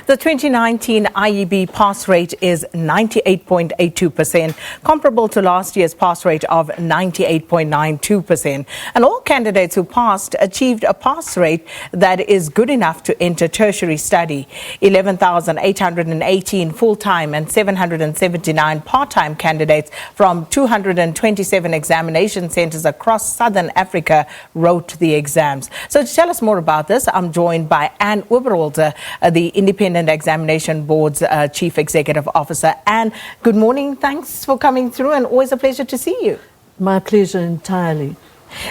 The 2019 IEB pass rate is 98.82%, comparable to last year's pass rate of 98.92%. And all candidates who passed achieved a pass rate that is good enough to enter tertiary study. 11,818 full-time and 779 part-time candidates from 227 examination centers across Southern Africa wrote the exams. So to tell us more about this, I'm joined by Oberholzer, the Independent Examination Board's Chief Executive Officer. Anne, good morning. Thanks for coming through, and always a pleasure to see you. My pleasure entirely.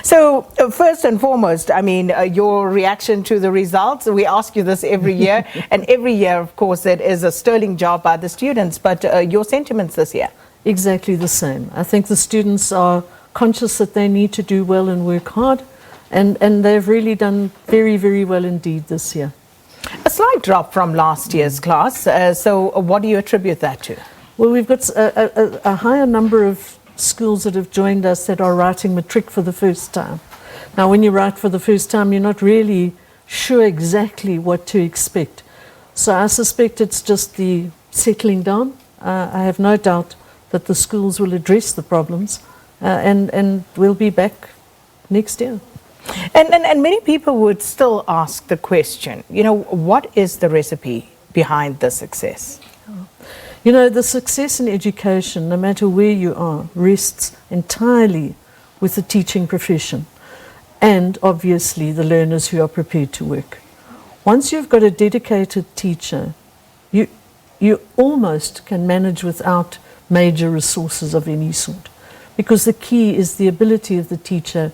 So first and foremost, I mean, your reaction to the results. We ask you this every year, and every year, of course, it is a sterling job by the students, but your sentiments this year? Exactly the same. I think the students are conscious that they need to do well and work hard, and they've really done very, very well indeed this year. A slight drop from last year's class. So what do you attribute that to? Well, we've got a higher number of schools that have joined us that are writing Matric for the first time. Now, when you write for the first time, you're not really sure exactly what to expect. So I suspect it's just the settling down. I have no doubt that the schools will address the problems and we'll be back next year. And many people would still ask the question, you know, what is the recipe behind the success? You know, the success in education, no matter where you are, rests entirely with the teaching profession and obviously the learners who are prepared to work. Once you've got a dedicated teacher, you almost can manage without major resources of any sort, because the key is the ability of the teacher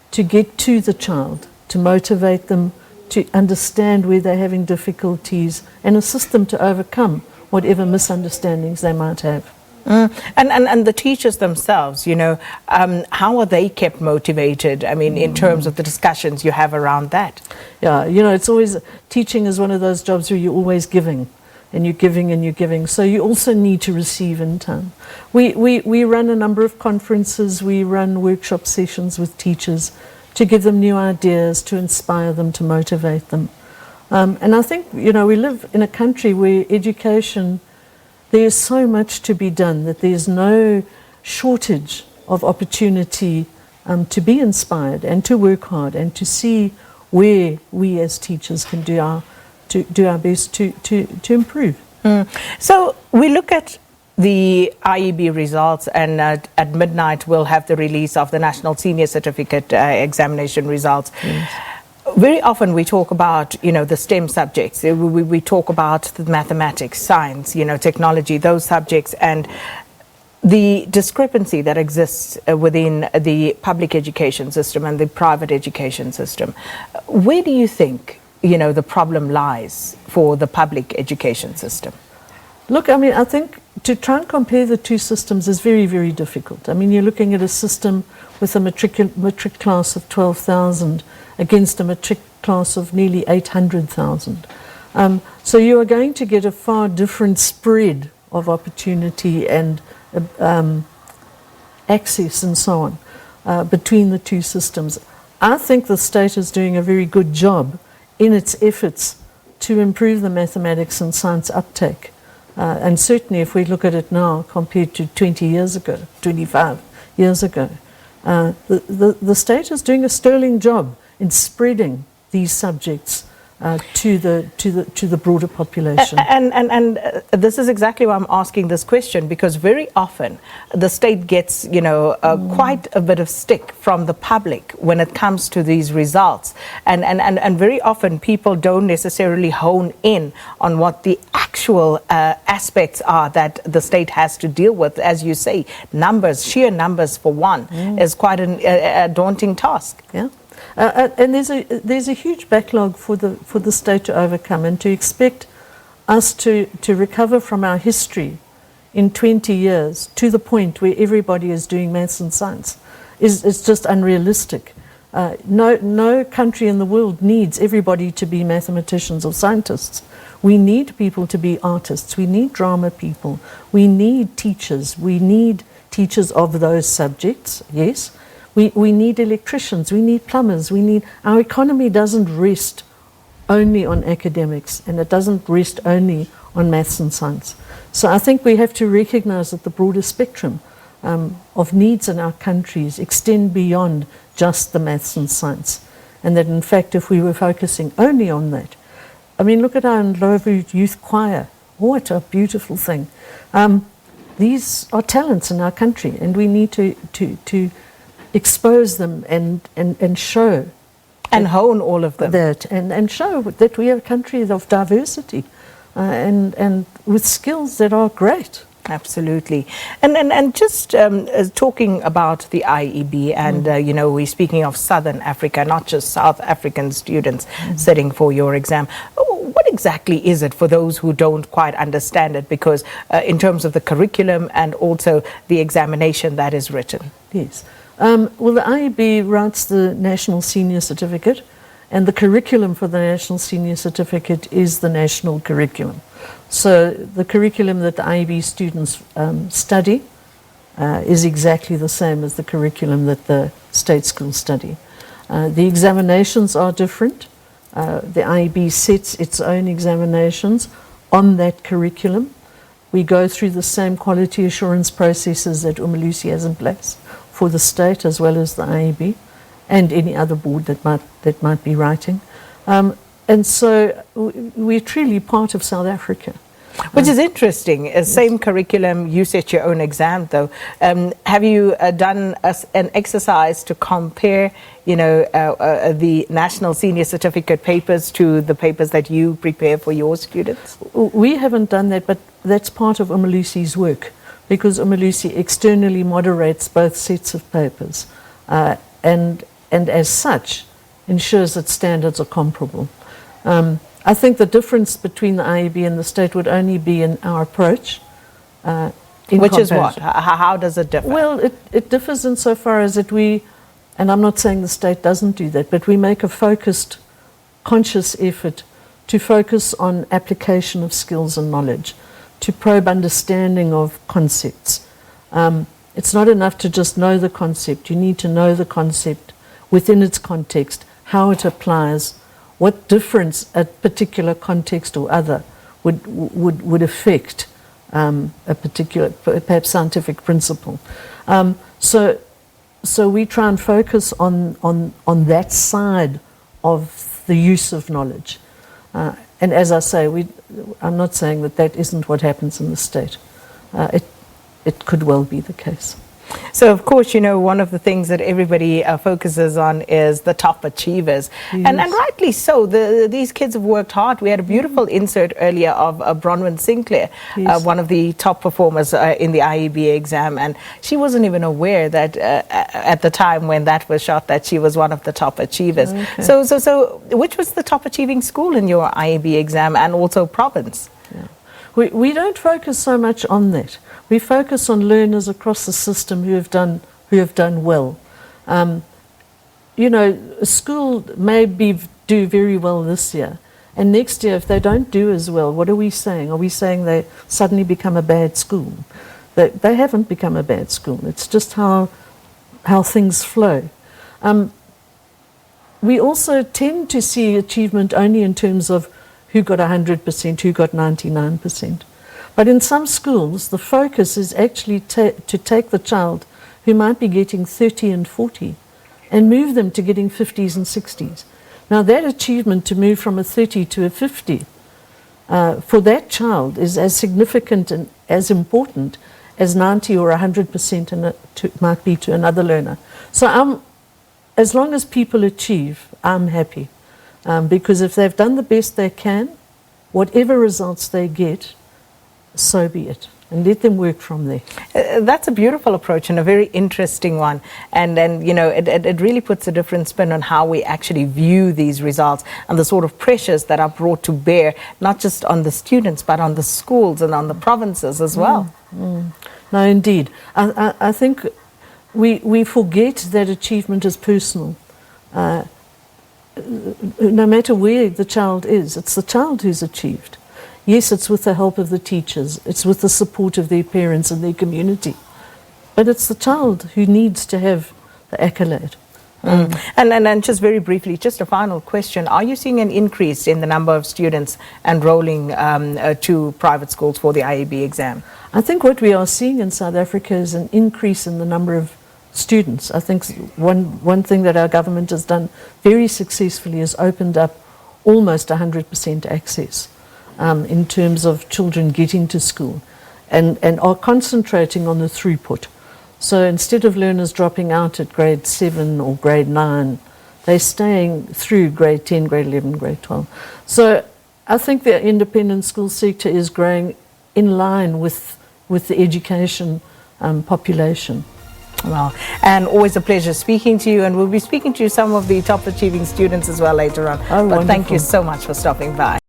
to get to the child, to motivate them, to understand where they're having difficulties and assist them to overcome whatever misunderstandings they might have. And the teachers themselves, you know, how are they kept motivated? I mean, in terms of the discussions you have around that. Yeah, you know, it's always, teaching is one of those jobs where you're always giving. And you're giving and you're giving. So you also need to receive in turn. We run a number of conferences, we run workshop sessions with teachers to give them new ideas, to inspire them, to motivate them. And I think, you know, we live in a country where education, there's so much to be done that there's no shortage of opportunity to be inspired and to work hard and to see where we as teachers can do our best to improve. So we look at the IEB results, and at midnight we'll have the release of the National Senior Certificate Examination results. Yes. Very often we talk about, you know, the STEM subjects. We talk about the mathematics, science, you know, technology, those subjects, and the discrepancy that exists within the public education system and the private education system. Where do you think, you know, the problem lies for the public education system? Look, I mean, I think to try and compare the two systems is very, very difficult. I mean, you're looking at a system with a matric class of 12,000 against a matric class of nearly 800,000. So you are going to get a far different spread of opportunity and access and so on between the two systems. I think the state is doing a very good job in its efforts to improve the mathematics and science uptake. And certainly if we look at it now compared to 20 years ago, 25 years ago, the state is doing a sterling job in spreading these subjects to the broader population. And this is exactly why I'm asking this question, because very often the state gets, you know, quite a bit of stick from the public when it comes to these results, and very often people don't necessarily hone in on what the actual aspects are that the state has to deal with. As you say, numbers, sheer numbers for one, is quite a daunting task. Yeah. And there's a huge backlog for the state to overcome, and to expect us to recover from our history in 20 years to the point where everybody is doing maths and science is just unrealistic. No country in the world needs everybody to be mathematicians or scientists. We need people to be artists. We need drama people. We need teachers. We need teachers of those subjects, yes. We need electricians, we need plumbers, our economy doesn't rest only on academics, and it doesn't rest only on maths and science. So I think we have to recognise that the broader spectrum of needs in our countries extend beyond just the maths and science, and that in fact if we were focusing only on that, I mean, look at our Ndlovu youth choir. What a beautiful thing. These are talents in our country, and we need to expose them and show. And hone all of them. And show that we are a country of diversity and with skills that are great. Absolutely. And just talking about the IEB and, we're speaking of Southern Africa, not just South African students sitting for your exam. What exactly is it for those who don't quite understand it? Because in terms of the curriculum and also the examination that is written. Yes. Well, the IEB writes the National Senior Certificate, and the curriculum for the National Senior Certificate is the national curriculum. So the curriculum that the IEB students study is exactly the same as the curriculum that the state schools study. The examinations are different. The IEB sets its own examinations on that curriculum. We go through the same quality assurance processes that Umalusi has in place for the state as well as the IEB and any other board that might be writing. And so we're truly part of South Africa. Which is interesting. Same curriculum, you set your own exam though. Have you done an exercise to compare, the National Senior Certificate papers to the papers that you prepare for your students? We haven't done that, but that's part of Umalusi's work, because Umalusi externally moderates both sets of papers and as such ensures that standards are comparable. I think the difference between the IEB and the state would only be in our approach. Which is what? How does it differ? Well, it differs insofar as that and I'm not saying the state doesn't do that, but we make a focused, conscious effort to focus on application of skills and knowledge, to probe understanding of concepts. It's not enough to just know the concept. You need to know the concept within its context, how it applies, what difference a particular context or other would affect a particular, perhaps scientific principle. So we try and focus on that side of the use of knowledge. And as I say, I'm not saying that isn't what happens in the state. It could well be the case. So, of course, one of the things that everybody focuses on is the top achievers. Yes. And rightly so. These kids have worked hard. We had a beautiful insert earlier of Bronwyn Sinclair, yes, one of the top performers in the IEB exam. And she wasn't even aware that at the time when that was shot that she was one of the top achievers. Okay. So which was the top achieving school in your IEB exam and also province? Yeah. We don't focus so much on that. We focus on learners across the system who have done well. A school may do very well this year, and next year if they don't do as well, what are we saying? Are we saying they suddenly become a bad school? They haven't become a bad school. It's just how things flow. We also tend to see achievement only in terms of who got 100%, who got 99%. But in some schools, the focus is actually to take the child who might be getting 30 and 40 and move them to getting 50s and 60s. Now, that achievement to move from a 30 to a 50 for that child is as significant and as important as 90 or 100% might be to another learner. So as long as people achieve, I'm happy. Because if they've done the best they can, whatever results they get, so be it, and let them work from there. That's a beautiful approach and a very interesting one. And then, it really puts a different spin on how we actually view these results and the sort of pressures that are brought to bear, not just on the students, but on the schools and on the provinces as well. No, indeed. I think we forget that achievement is personal. No matter where the child is, it's the child who's achieved. Yes, it's with the help of the teachers, it's with the support of their parents and their community, but it's the child who needs to have the accolade. And just very briefly, just a final question. Are you seeing an increase in the number of students enrolling to private schools for the IEB exam? I think what we are seeing in South Africa is an increase in the number of students. I think one thing that our government has done very successfully is opened up almost 100% access in terms of children getting to school, and are concentrating on the throughput. So instead of learners dropping out at grade 7 or grade 9, they're staying through grade 10, grade 11, grade 12. So I think the independent school sector is growing in line with the education population. Well, and always a pleasure speaking to you, and we'll be speaking to some of the top achieving students as well later on. Oh, but thank wonderful. you so much for stopping by.